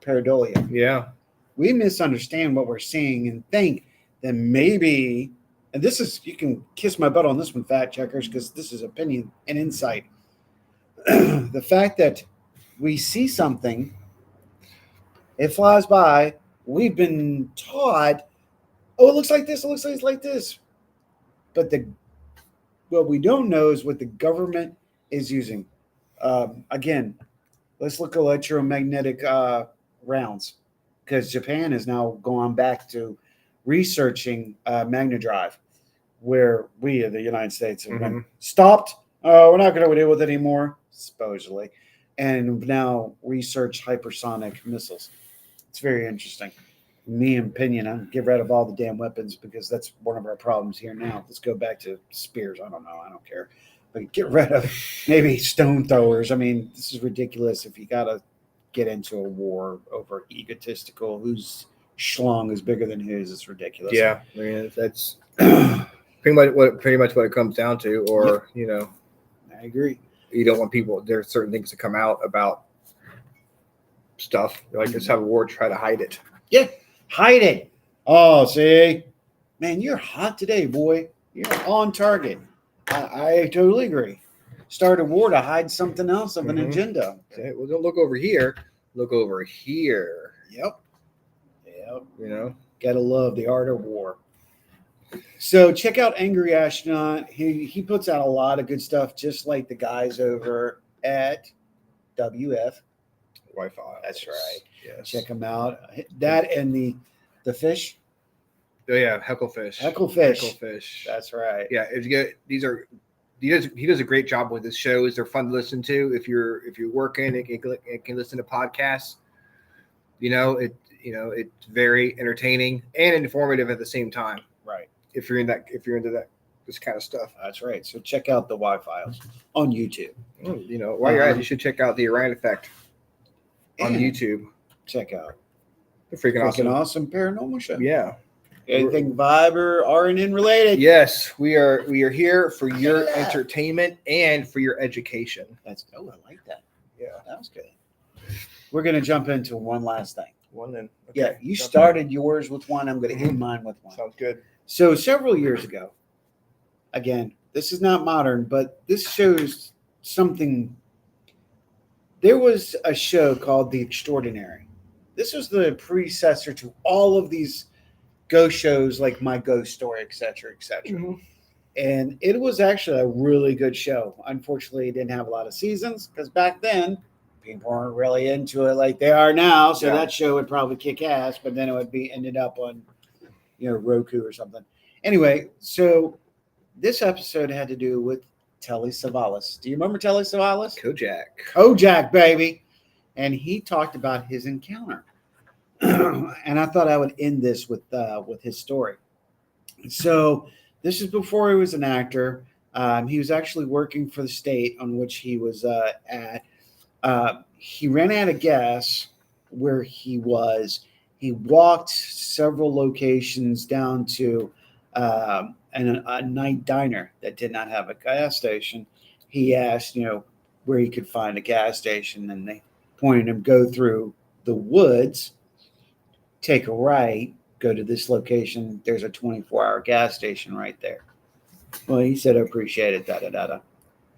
Pareidolia. Yeah. We misunderstand what we're seeing and think that maybe, and this is, you can kiss my butt on this one, fact checkers, because this is opinion and insight. The fact that we see something, it flies by, we've been taught, it looks like this, it looks like this. But what we don't know is what the government is using. Again, let's look at electromagnetic rounds, because Japan is now going back to researching magna drive, where we in the United States have been stopped. We're not going to deal with it anymore, supposedly, and now research hypersonic missiles. It's very interesting. me opinion, I'd get rid of all the damn weapons because that's one of our problems here now. Let's go back to spears. I don't know. I don't care. But get rid of maybe stone throwers. I mean, this is ridiculous if you got to get into a war over egotistical whose schlong is bigger than whose. It's ridiculous. Yeah, I mean, that's pretty much what it comes down to. Or I agree. You don't want people. There are certain things that come out about stuff. Like, let's have a war to try to hide it. Yeah, hide it. Oh, see, man, you're hot today, boy. You're on target. I totally agree. Start a war to hide something else of an agenda. Okay, well, don't look over here. Look over here. Yep. Gotta love the art of war. So check out Angry Astronaut. He puts out a lot of good stuff, just like the guys over at WF. Wi-Fi. That's right. Yes. Check them out. That and the fish. Oh yeah, Hecklefish. Hecklefish. That's right. Yeah, if you get he does a great job with his shows. They're fun to listen to if you're working and can listen to podcasts. It's very entertaining and informative at the same time. Right. If you're into this kind of stuff. That's right. So check out the Y-Files on YouTube. While you're at it, you should check out the R.I.F.T on YouTube. Check out the freaking awesome paranormal show. Yeah. Anything Vibe or RNN related? Yes, we are here for your entertainment and for your education. I like that. Yeah, that was good. We're gonna jump into one last thing. One then. Okay. Yeah, you started yours with one. I'm gonna end mine with one. Sounds good. So several years ago, again, this is not modern, but this shows something. There was a show called The Extraordinary. This was the predecessor to all of these ghost shows like My Ghost Story, et cetera, et cetera. Mm-hmm. And it was actually a really good show. Unfortunately, it didn't have a lot of seasons because back then people weren't really into it like they are now. So that show would probably kick ass, but then it would be ended up on, Roku or something. Anyway, so this episode had to do with Telly Savalas. Do you remember Telly Savalas? Kojak, baby. And he talked about his encounter. And I thought I would end this with his story. So this is before he was an actor. He was actually working for the state on which he was at. He ran out of gas where he was. He walked several locations down to a night diner that did not have a gas station. He asked, where he could find a gas station, and they pointed him, go through the woods, take a right, go to this location. There's a 24-hour gas station right there. Well, he said, I appreciate it, da-da-da-da.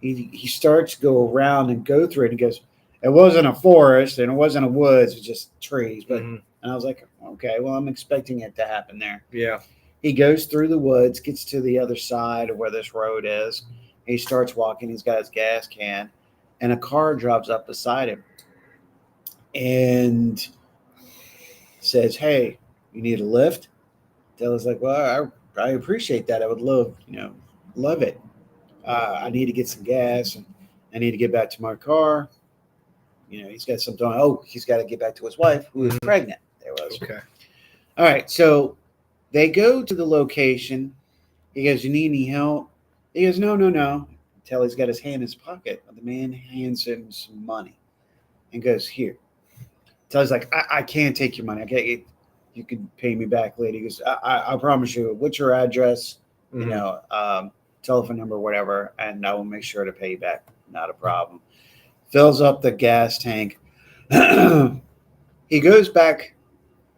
He starts to go around and go through it. And he goes, it wasn't a forest and it wasn't a woods. It was just trees. But And I was like, okay, well, I'm expecting it to happen there. Yeah. He goes through the woods, gets to the other side of where this road is. He starts walking. He's got his gas can. And a car drives up beside him. And says, hey, you need a lift? Della's like, well, I appreciate that. I would love it. I need to get some gas and I need to get back to my car. He's got something. Oh, he's got to get back to his wife who is pregnant. There was. Okay. All right. So they go to the location. He goes, you need any help? He goes, no. Until he's got his hand in his pocket. The man hands him some money and goes, here. So he's like, I can't take your money. You can pay me back later. He goes, I promise you. What's your address? Telephone number, whatever, and I will make sure to pay you back. Not a problem. Fills up the gas tank. He goes back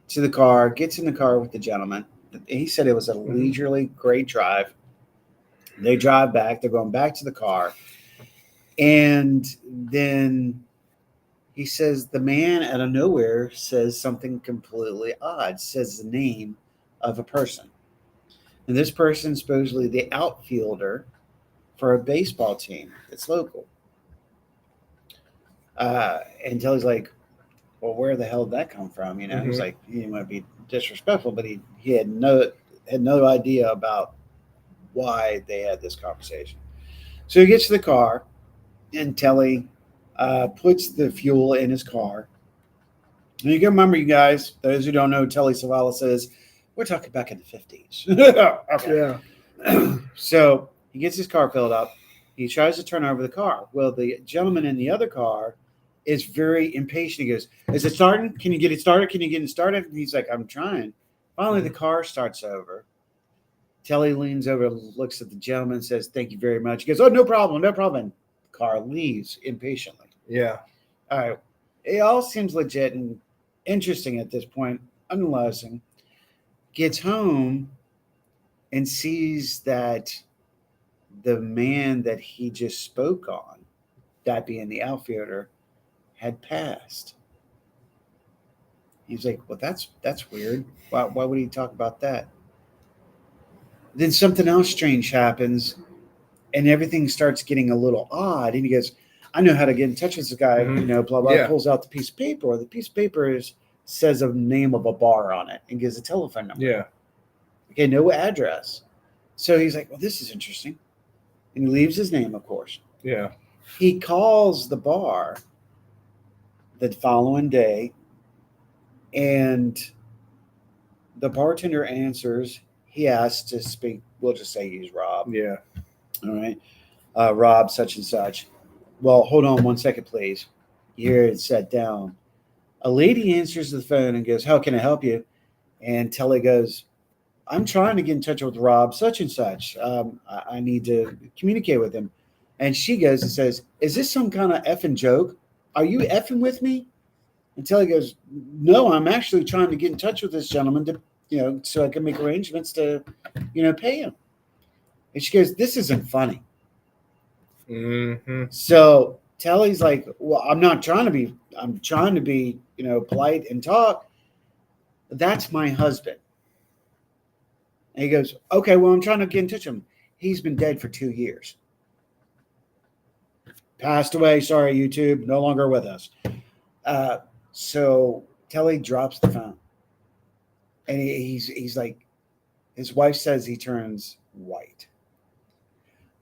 to the car, gets in the car with the gentleman. He said it was a leisurely, great drive. They drive back. They're going back to the car. And then he says the man out of nowhere says something completely odd, says the name of a person. And this person is supposedly the outfielder for a baseball team that's local. And Telly's like, well, where the hell did that come from? He's like, he didn't want to be disrespectful, but he had no idea about why they had this conversation. So he gets to the car, and Telly puts the fuel in his car, And you can remember, you guys, those who don't know, Telly Savalas is, we're talking back in the 50s. Okay. Yeah. So he gets his car filled up. He tries to turn over the car. Well, the gentleman in the other car is very impatient. He goes, "Is it starting? Can you get it started? Can you get it started?" And he's like, "I'm trying." Finally, the car starts over. Telly leans over, looks at the gentleman, and says, "Thank you very much." He goes, "Oh, no problem, no problem." The car leaves impatiently. Yeah. All right. It all seems legit and interesting at this point. Analyzing. Gets home and sees that the man that he just spoke on, that being the outfielder, had passed. He's like, "Well, that's weird. Why would he talk about that?" Then something else strange happens, and everything starts getting a little odd. And he goes, "I know how to get in touch with this guy." Mhm. You know, blah blah. Yeah. Pulls out the piece of paper. The piece of paper says a name of a bar on it and gives a telephone number. Yeah. Okay, no address. So he's like, "Well, this is interesting," and he leaves his name, of course. Yeah. He calls the bar the following day, and the bartender answers. He asks to speak. We'll just say he's Rob. Yeah. All right. Rob, such and such. Well, hold on 1 second, please. You hear it set down. A lady answers the phone and goes, "How can I help you?" And Telly goes, "I'm trying to get in touch with Rob, such and such. I need to communicate with him." And she goes and says, "Is this some kind of effing joke? Are you effing with me?" And Telly goes, "No, I'm actually trying to get in touch with this gentleman to, so I can make arrangements to, pay him." And she goes, "This isn't funny." Mm-hmm. So Telly's like, "Well, I'm trying to be, polite and talk. That's my husband." And he goes, "Okay, well, I'm trying to get in touch with him. He's been dead for 2 years. Passed away. Sorry, YouTube, no longer with us." So Telly drops the phone. And he's like, his wife says he turns white.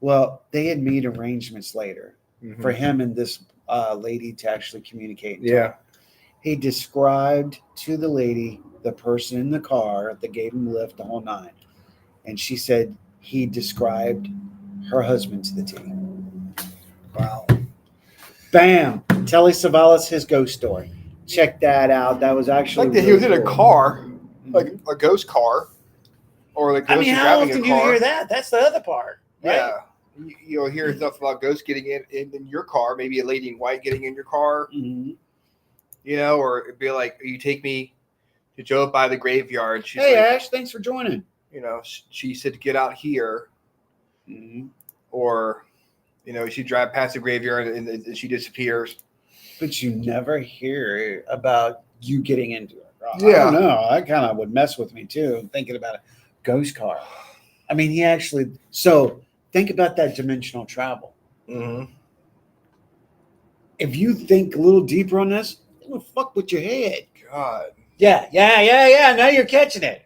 Well, they had made arrangements later Mm-hmm. for him and this lady to actually communicate. And Yeah. talk. He described to the lady the person in the car that gave him a lift, the whole nine. And she said he described her husband to the T. Wow. Bam! Telly Savalas, his ghost story. Check that out. That was actually Like that he was in a cool. car, like Mhm. a ghost car, or like I ghosts mean, are how driving often a do you car. hear that? That's the other part. Right? Yeah. You'll hear stuff about ghosts getting in your car, maybe a lady in white getting in your car, Mm-hmm. or it'd be like, "You take me to Joe by the graveyard." She's Hey, like, Ash, thanks for joining. she said to get out here, Mm-hmm. or, she drive past the graveyard and she disappears. But you never hear about you getting into it. I Yeah. don't know. That kind of would mess with me too, thinking about a ghost car. I mean, so think about that dimensional travel. Mm-hmm. If you think a little deeper on this, it'll fuck with your head. God. Yeah. Now you're catching it.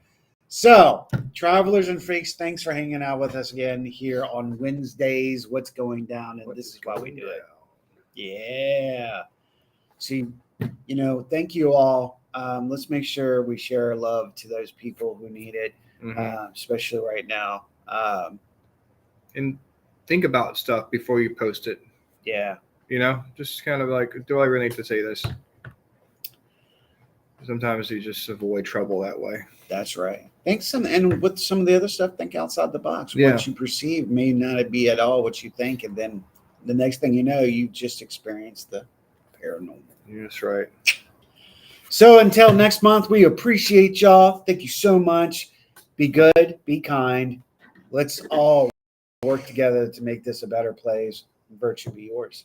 So, travelers and freaks, thanks for hanging out with us again here on Wednesdays. What's going down? And this is why we do it. Yeah. See, thank you all. Let's make sure we share our love to those people who need it, Mm-hmm. especially right now. And think about stuff before you post it. Yeah. Just kind of like, do I really need to say this? Sometimes you just avoid trouble that way. That's right. And with some of the other stuff, think outside the box. Yeah. What you perceive may not be at all what you think, and then the next thing you know, you just experienced the paranormal. That's right. So until next month, we appreciate y'all. Thank you so much. Be good, be kind. Let's all work together to make this a better place. Virtue be yours.